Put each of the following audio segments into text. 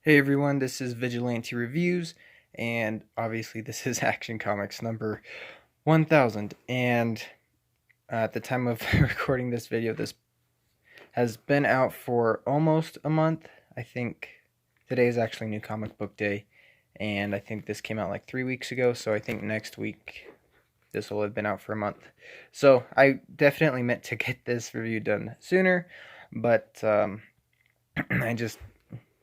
Hey everyone, this is Vigilante Reviews, and obviously this is Action Comics number 1000. And at the time of recording this video, this has been out for almost a month. I think today is actually New Comic Book Day, and I think this came out like 3 weeks ago, so I think next week this will have been out for a month. So I definitely meant to get this review done sooner, but I just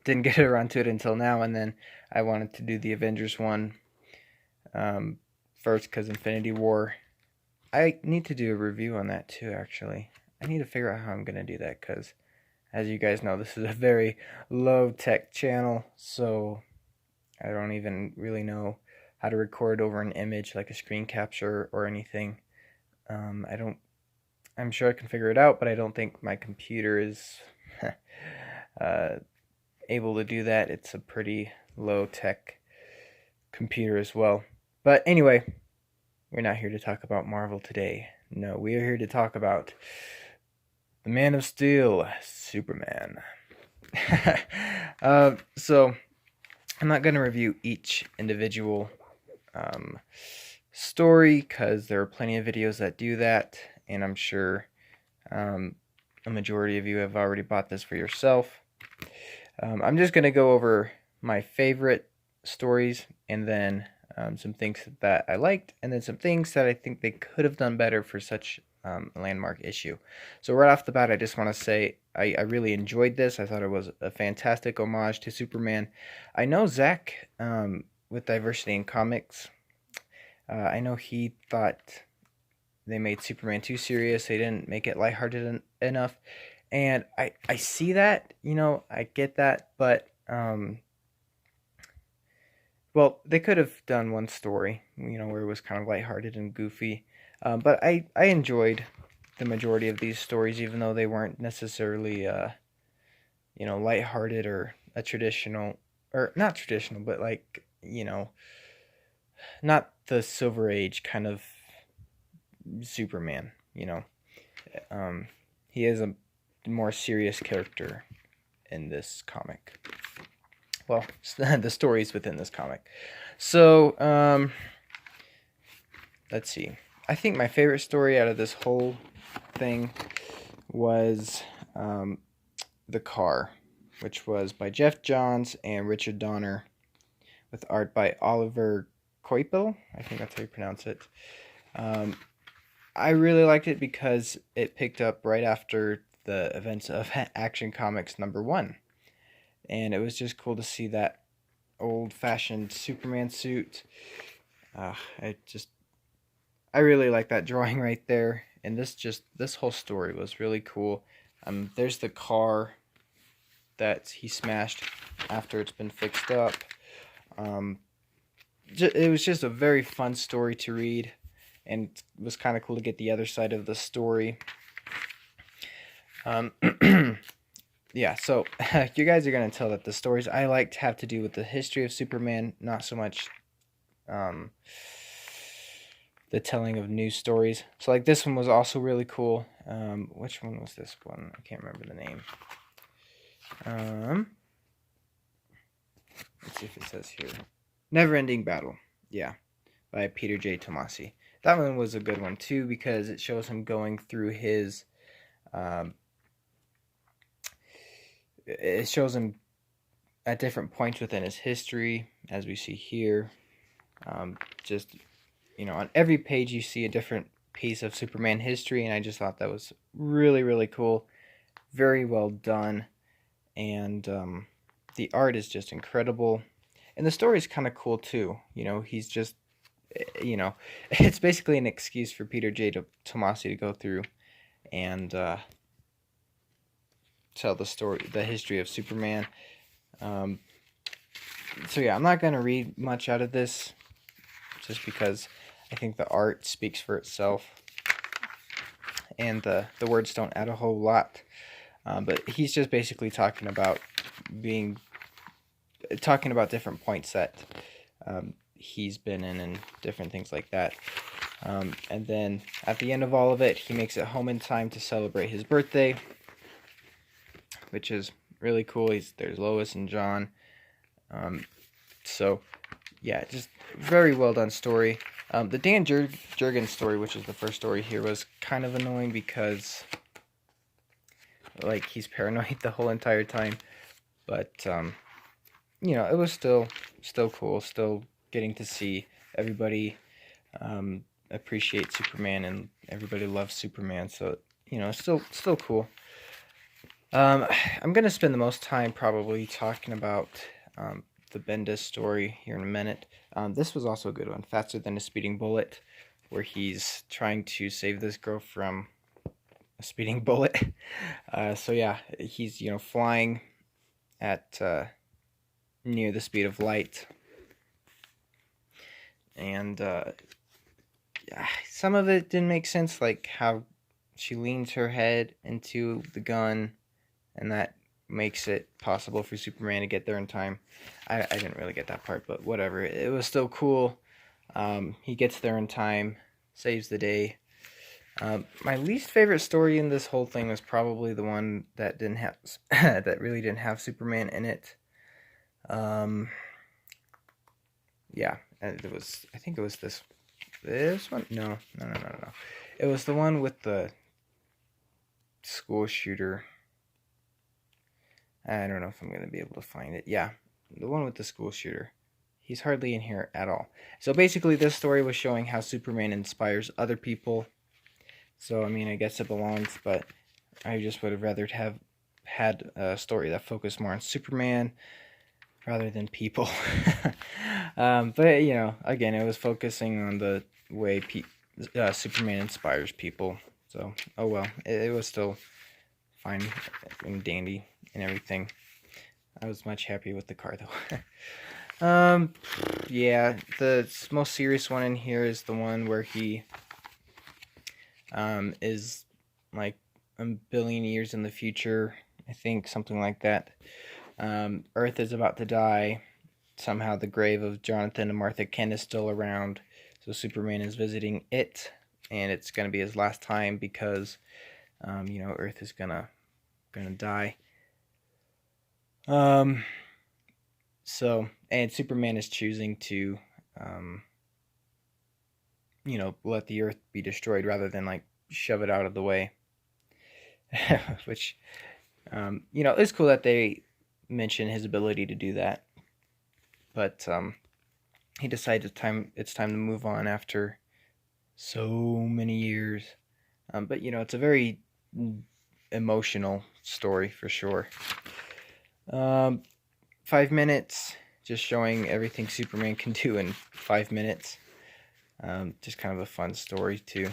didn't get around to it until now, and then I wanted to do the Avengers one first because Infinity War. I need to do a review on that too, actually. I need to figure out how I'm going to do that because, as you guys know, this is a very low tech channel, so I don't even really know how to record over an image like a screen capture or anything. I'm sure I can figure it out, but I don't think my computer is able to do that. It's a pretty low tech computer as well. But anyway, we're not here to talk about Marvel today. No, we are here to talk about the Man of Steel, Superman. So, I'm not going to review each individual story because there are plenty of videos that do that, and I'm sure a majority of you have already bought this for yourself. I'm just going to go over my favorite stories, and then some things that I liked, and then some things that I think they could have done better for such a landmark issue. So right off the bat, I just want to say I really enjoyed this. I thought it was a fantastic homage to Superman. I know Zach with Diversity in Comics, I know he thought they made Superman too serious. They didn't make it lighthearted enough. And I see that, I get that, but well, they could have done one story, where it was kind of lighthearted and goofy. But I enjoyed the majority of these stories, even though they weren't necessarily, lighthearted or a traditional, or not traditional, but like, not the Silver Age kind of Superman. He is a more serious character in this comic. Well, the stories within this comic. So, let's see. I think my favorite story out of this whole thing was The Car, which was by Jeff Johns and Richard Donner, with art by Oliver Coipel. I think that's how you pronounce it. I really liked it because it picked up right after the events of Action Comics number 1. And it was just cool to see that old-fashioned Superman suit. I really like that drawing right there. And this whole story was really cool. There's the car that he smashed after it's been fixed up. It was just a very fun story to read, and it was kind of cool to get the other side of the story. Yeah, so you guys are going to tell that the stories I liked have to do with the history of Superman, not so much the telling of new stories. So like this one was also really cool. Which one was this one? I can't remember the name. Let's see if it says here. Never-Ending Battle. Yeah, by Peter J. Tomasi. That one was a good one too because it shows him going through his it shows him at different points within his history, as we see here. Just, on every page you see a different piece of Superman history, and I just thought that was really, really cool. Very well done. And the art is just incredible. And the story is kind of cool too. He's just, it's basically an excuse for Peter J. Tomasi to go through and tell the history of Superman. So yeah, I'm not going to read much out of this just because I think the art speaks for itself and the words don't add a whole lot. But he's just basically talking about different points that he's been in and different things like that. And then at the end of all of it, he makes it home in time to celebrate his birthday, which is really cool. There's Lois and John. So yeah, just very well done story. The Dan Jurgens story, which is the first story here, was kind of annoying because like he's paranoid the whole entire time. But it was still cool. Still getting to see everybody appreciate Superman, and everybody loves Superman. So still cool. I'm gonna spend the most time probably talking about the Bendis story here in a minute. This was also a good one, Faster Than a Speeding Bullet, where he's trying to save this girl from a speeding bullet. So yeah, he's flying at near the speed of light, and some of it didn't make sense, like how she leans her head into the gun, and that makes it possible for Superman to get there in time. I didn't really get that part, but whatever. It was still cool. He gets there in time, saves the day. My least favorite story in this whole thing was probably the one that didn't have that really didn't have Superman in it. Yeah, and it was. I think it was this one. No. It was the one with the school shooter. I don't know if I'm gonna be able to find it. Yeah, the one with the school shooter. He's hardly in here at all. So basically, this story was showing how Superman inspires other people. So I mean, I guess it belongs, but I just would have rather have had a story that focused more on Superman rather than people. But again, it was focusing on the way Superman inspires people. So oh well, it was still fine and dandy and everything. I was much happier with the car though. Yeah, the most serious one in here is the one where he is like a billion years in the future, I think, something like that. Earth is about to die. Somehow the grave of Jonathan and Martha Kent is still around, so Superman is visiting it, and it's gonna be his last time because Earth is gonna die. So, and Superman is choosing to let the Earth be destroyed rather than like shove it out of the way. Which it's cool that they mention his ability to do that, but he decided it's time to move on after so many years. But it's a very emotional story for sure. 5 minutes, just showing everything Superman can do in 5 minutes. Just kind of a fun story too.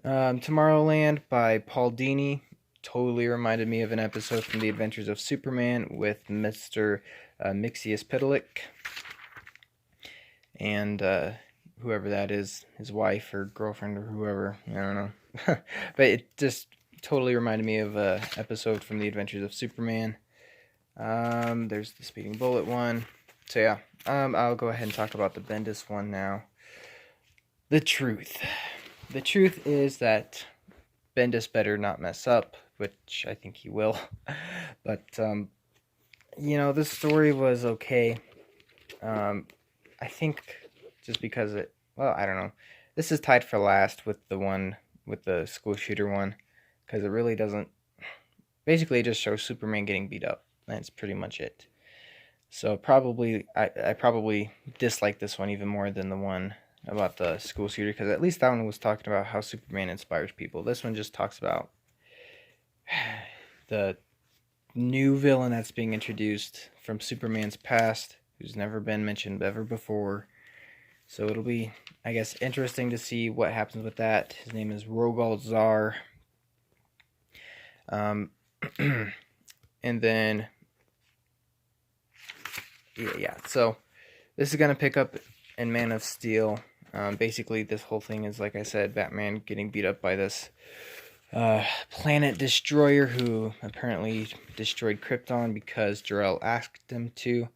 Tomorrowland by Paul Dini totally reminded me of an episode from The Adventures of Superman with Mr. Mxyzptlk and whoever that is, his wife or girlfriend or whoever, I don't know. But it just totally reminded me of an episode from The Adventures of Superman. There's the Speeding Bullet one. So yeah, I'll go ahead and talk about the Bendis one now. The truth. The truth is that Bendis better not mess up, which I think he will. But, this story was okay. I think just because I don't know. This is tied for last with the one, with the school shooter one, because it really doesn't, basically it just shows Superman getting beat up. That's pretty much it. So probably, I probably dislike this one even more than the one about the school shooter, because at least that one was talking about how Superman inspires people. This one just talks about the new villain that's being introduced from Superman's past, who's never been mentioned ever before. So it'll be, I guess, interesting to see what happens with that. His name is Rogal Zar. And then, yeah. So this is going to pick up in Man of Steel. Basically, this whole thing is, like I said, Batman getting beat up by this planet destroyer who apparently destroyed Krypton because Jor-El asked him to.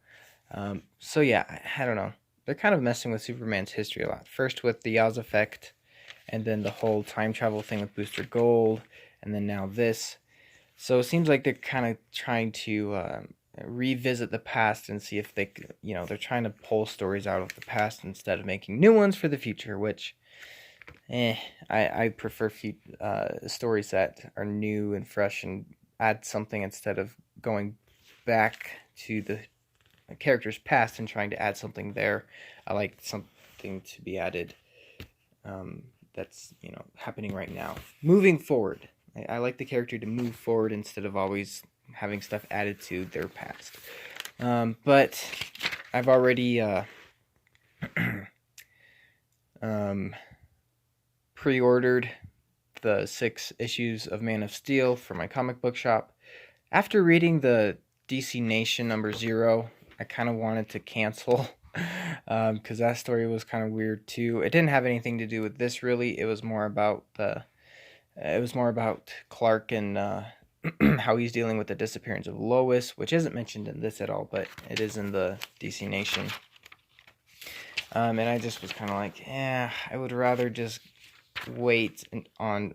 So yeah, I don't know. They're kind of messing with Superman's history a lot. First with the Oz effect, and then the whole time travel thing with Booster Gold, and then now this. So it seems like they're kind of trying to revisit the past and see if they, they're trying to pull stories out of the past instead of making new ones for the future, which, I prefer stories that are new and fresh and add something instead of going back to the character's past and trying to add something there. I like something to be added that's, happening right now. Moving forward. I like the character to move forward instead of always having stuff added to their past. But I've already pre-ordered the 6 issues of Man of Steel for my comic book shop. After reading the DC Nation #0, I kind of wanted to cancel because that story was kind of weird too. It didn't have anything to do with this really. It was more about Clark and how he's dealing with the disappearance of Lois, which isn't mentioned in this at all, but it is in the DC Nation. And I just was kind of like, I would rather just wait on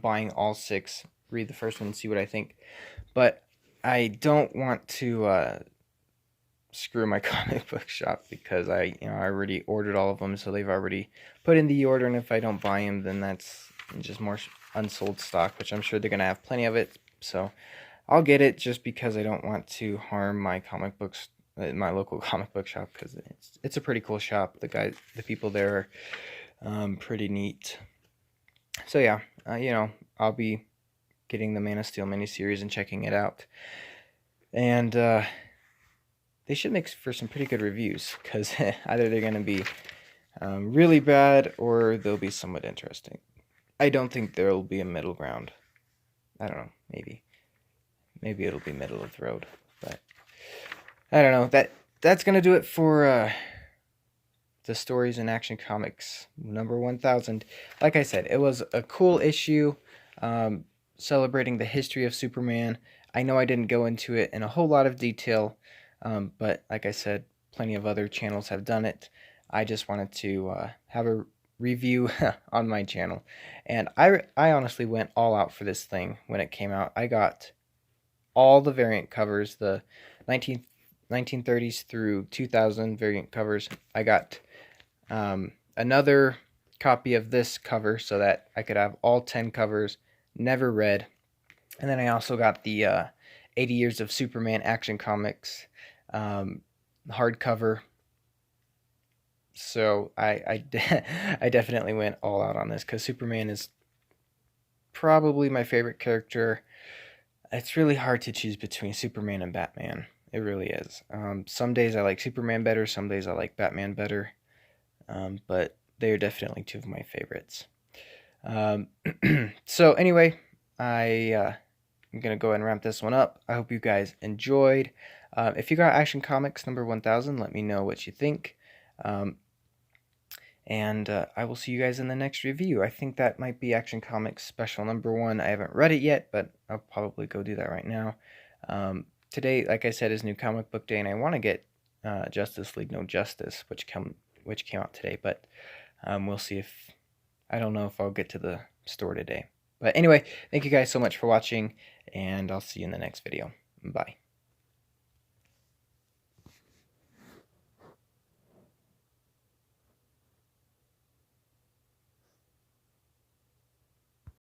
buying all 6, read the first one and see what I think. But I don't want to screw my comic book shop because I already ordered all of them, so they've already put in the order, and if I don't buy them, then that's just more unsold stock, which I'm sure they're gonna have plenty of it. So I'll get it just because I don't want to harm my comic books, my local comic book shop, because it's a pretty cool shop. The people there are pretty neat. So yeah, I'll be getting the Man of Steel miniseries and checking it out, and they should make for some pretty good reviews, because either they're going to be really bad or they'll be somewhat interesting. I don't think there will be a middle ground. I don't know, maybe it'll be middle of the road, but I don't know. That's going to do it for the Stories in Action Comics number 1000. Like I said, it was a cool issue celebrating the history of Superman. I know I didn't go into it in a whole lot of detail, but like I said, plenty of other channels have done it. I just wanted to have a review on my channel, and I honestly went all out for this thing when it came out. I got all the variant covers, the 1930s through 2000 variant covers. I got another copy of this cover so that I could have all 10 covers, never read. And then I also got the 80 Years of Superman Action Comics hardcover. So I definitely went all out on this because Superman is probably my favorite character. It's really hard to choose between Superman and Batman. It really is. Some days I like Superman better, some days I like Batman better. But they are definitely 2 of my favorites. So anyway, I'm going to go ahead and wrap this one up. I hope you guys enjoyed. If you got Action Comics number 1000, let me know what you think. And I will see you guys in the next review. I think that might be Action Comics special number 1. I haven't read it yet, but I'll probably go do that right now. Today, like I said, is New Comic Book Day, and I want to get Justice League No Justice, which came out today, but we'll see if, I don't know if I'll get to the store today. But anyway, thank you guys so much for watching, and I'll see you in the next video. Bye.